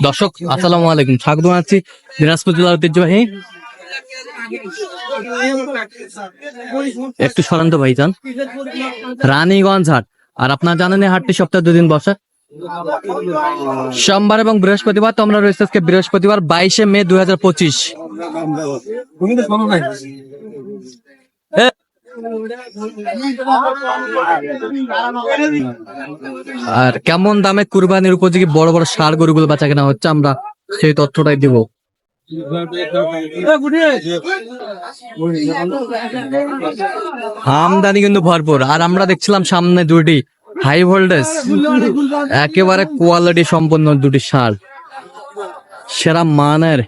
দর্শক আসসালামু আলাইকুম, স্বাগত জানাচ্ছি দিনাজপুর জেলার ঐতিহ্যবাহী একটু সরান্ত ভাইজান রানীগঞ্জ হাট। আর আপনারা জানেন এই হাটটি সপ্তাহে 2 দিন বসে, সোমবার এবং বৃহস্পতিবার। তো আমরা রয়েছে আজকে বৃহস্পতিবার 22শে মে 2025। আর কেমন দামে কুরবানির উপযোগী বড় বড় ষাঁড় গরুগুলো বেচা কেনা হচ্ছে, আমরা সেই তথ্যটাই দিব। আমদানি কিন্তু ভরপুর। আর আমরা দেখছিলাম সামনে দুটি হাই ভোল্টেজ একেবারে কোয়ালিটি সম্পন্ন দুটি ষাঁড়, সেরা মানের।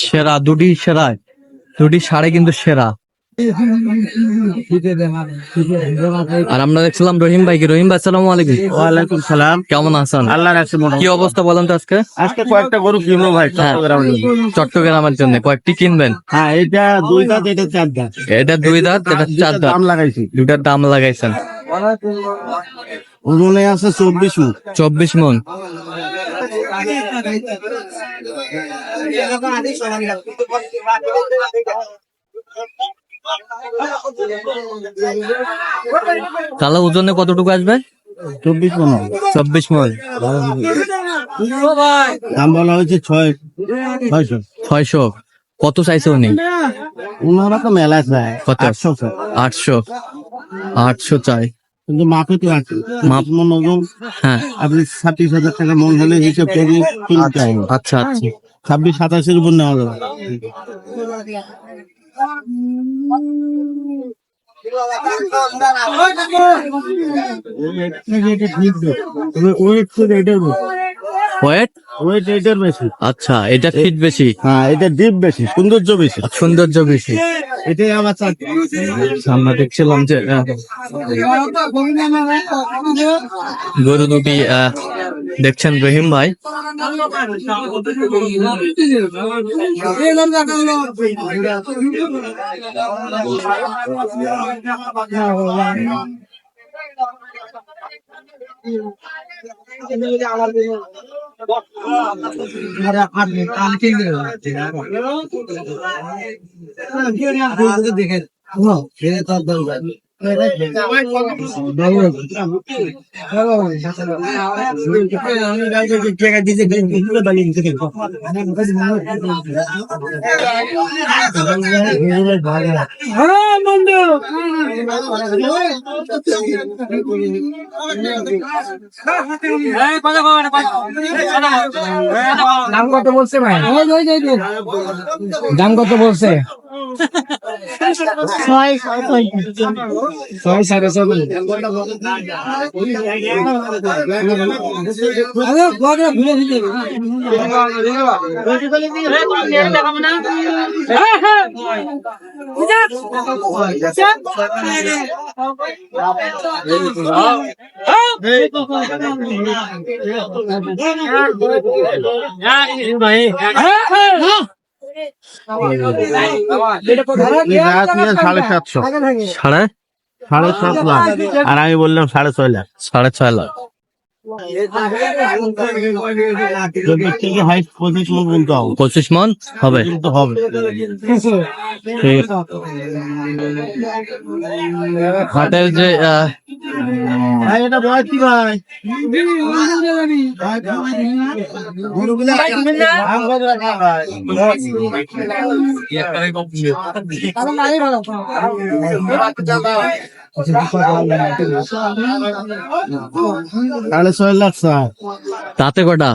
সেরা দুটি ষাঁড়ে কিন্তু সেরা। আর আমরা দেখছিলাম রহিম ভাইকে। রহিম ভাই আসসালামু আলাইকুম। ওয়ালাইকুম সালাম। কেমন আছেন? আল্লাহ রাখছে। কি অবস্থা বলেন তো? আজকে কয়েকটা গরু কিনবো ভাই চট্টগ্রামের জন্য কয়েকটি কিনবেন? হ্যাঁ, এটা 2 দাঁত, এটা 4 দাঁত। এটা 2 দাঁত, এটা 4 দাঁত। দাম লাগাইছি, দুটার দাম লাগাইছেন। ওজনে আছে 24 মণ। 24 মণ। তাহলে ওজনে কতটুকু আসবে? 24 মণ। 24 মণ। দাম বলা হয়েছে 600। কত চাইছে উনি? ওনারা তো মেলা চায় কত? 800 চাই, কিন্তু মাপে তো আছে। মাপ মন ওজন। হ্যাঁ, আপনি 26,000 টাকা মন হলে হিসাব করে কিনতে হবে। আচ্ছা আচ্ছা। 26-27 উপর নেওয়া যাবে। ওয়েট এটার বেশি। আচ্ছা, এটা ফিট বেশি। হ্যাঁ, এটা ডিপ বেশি, সৌন্দর্য বেশি। সৌন্দর্য বেশি। এটাই আমার আমরা দেখছিলাম যে গরু দুটি দেখছেন রহিম ভাই। দাম কত বলছে ভাই? দাম কত বলছে? 7.5 লাখ। আর আমি বললাম 6.5 লাখ। 6.5 লাখ। 25 মণ হবে। হাটের যে তাতে কটা?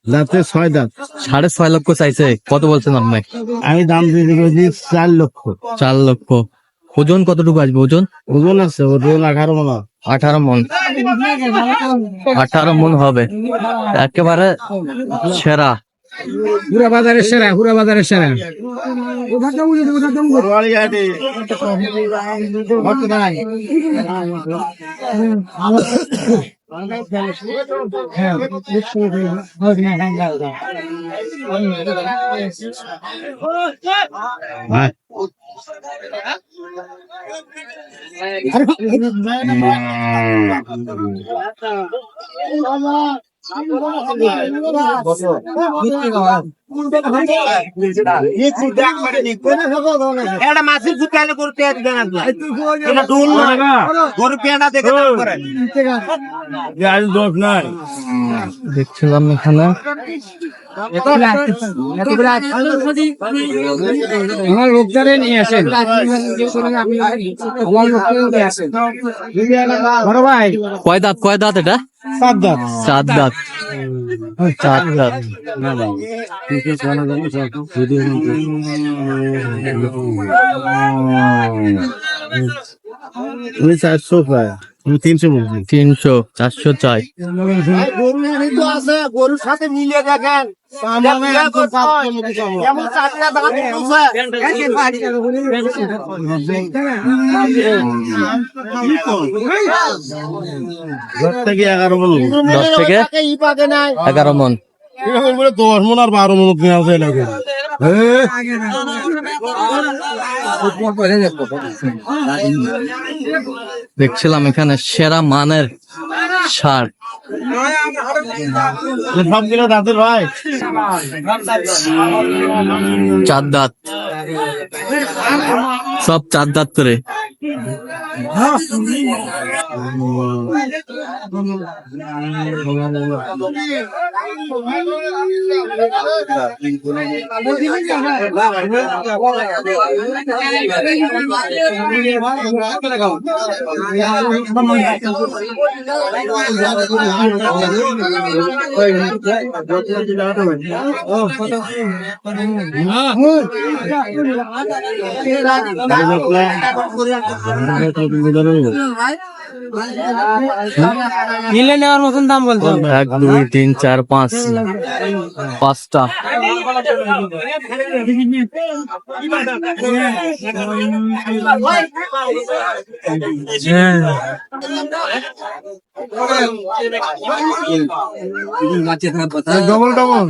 দাঁতে 6 দাঁত। 6.5 লক্ষ চাইছে। কত বলছেন আপনি? আমি দাম দিয়ে দিয়েছি 4 লক্ষ। 4 লক্ষ। ওজন কতটুকু আসবে? ওজন আছে, ওজন 18 মণ। 18 মণ। 18 মণ হবে। একেবারে সেরা। পুরা বাজারের সেরা, পুরা বাজারের সেরা। হ্যাঁ একটা মাছের ফুটালে করতে দেন আপনার এটা ডুল নয় গরু পেয়াটা দেখে দাম করেন দোষ নাই দেখছিলাম এখানে আমার লোকদারে নিয়ে আসেন আমার লোকদারে নিয়ে আসেন বড় ভাই কয় দাঁত এটা? সাত দাঁত। চার দাঁত। চার দাঁত। আমি 400 প্রায় আমি 300 বলছি 300 400 চাই। গরু তো আছে গরুর সাথে মিলিয়ে দেখেন কেমন চারটা দাঁত ঘর থেকে 11 বলবো 10 থেকে ই পাকে নাই 11 মন। 10 মন আর 12 মন কিনা আছে লাগে দেখছিলাম এখানে সেরা মানের সার। সবগুলো দাঁতের ভাই চার দাঁত, সব চার দাঁত করে। নিলে নেওয়ার মতন দাম বলতো 1 2 3 4 5 পাঁচটা। ডবল ডবল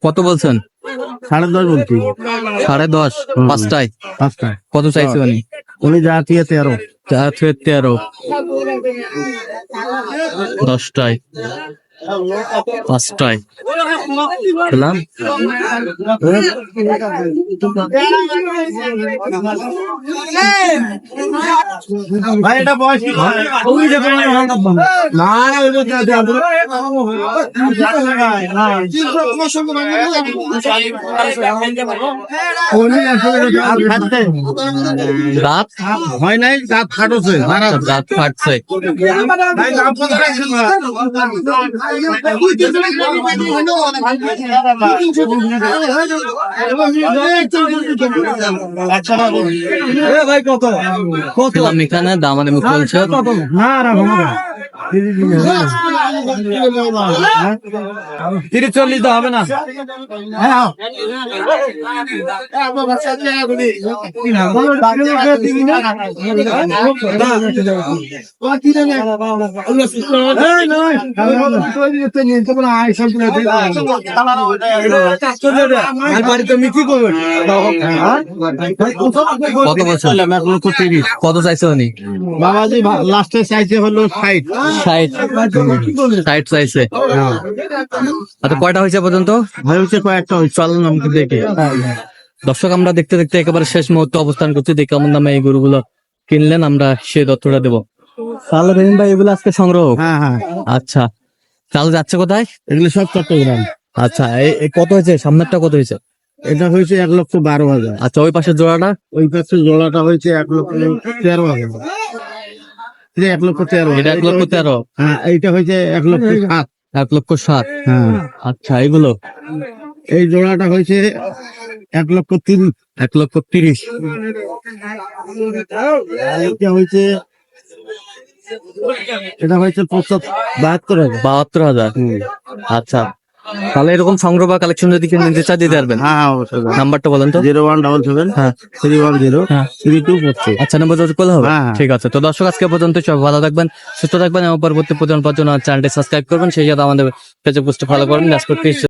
কত বলছেন? 10.5 বলছি 10.5 পাঁচটায়। 5টায় কত চাইছে উনি? উনি যা দিয়ে 13 13 10টায় পাঁচটায় পেলাম। ভাই এটা বয়স কি না দাঁত হয় নাই দাঁত ফাটছে দাঁত ফাটছে। ভাই কত পেলাম এখানে দামানে মুখ চলছে। না 30-40 তো হবে না কত বছর? 1,30,000 কত চাইছে উনি? বাবাজি লাস্টে চাইছে হলো 60 60 চাইছে। আচ্ছা কয়টা হয়েছে পর্যন্ত? ভাই হচ্ছে কয়েকটা চলেন আমাকে দেখে দর্শক আমরা দেখতে দেখতে একেবারে শেষ মুহূর্তে অবস্থান করছি যে কেমন দামে এই গরুগুলো কিনলেন আমরা সেই তথ্যটা দেবো। তাহলে রহিম ভাই এগুলো আজকে সংগ্রহ। হ্যাঁ হ্যাঁ আচ্ছা তাহলে যাচ্ছে কোথায়? এগুলো সব চট্টগ্রাম। আচ্ছা কত হয়েছে? সামনেরটা কত হয়েছে? এটা হয়েছে 1,12,000। আচ্ছা ওই পাশের জোড়াটা? ওই পাশে জোড়াটা হয়েছে 1,13,000। 1,13,000 এটা 1,13,000। হ্যাঁ এইটা হয়েছে 1,07,000। 1,07,000। হ্যাঁ আচ্ছা এগুলো? এই জোড়াটা হয়েছে 1,30,000। 1,30,000। এটা হয়েছে এটা হয়েছে 72,000। 72,000। আচ্ছা, তাহলে এরকম সংগ্রহ বা কালেকশন যদি কেউ নিতে চায় দিতে পারবেন। হ্যাঁ অবশ্যই। নাম্বারটা বলেন তো। 0177 হ্যাঁ 310 হ্যাঁ 3242। আচ্ছা, নম্বর যোগাযোগ করলে হবে। হ্যাঁ। ঠিক আছে, তো দর্শক আজকে পর্যন্ত সবাই ভালো থাকবেন, সুস্থ থাকবেন এবং পরবর্তী প্রজন্মের জন্য চ্যানেলটি সাবস্ক্রাইব করবেন, সেই সাথে আমাদের ফেসবুক পোস্টে ফলো করবেন।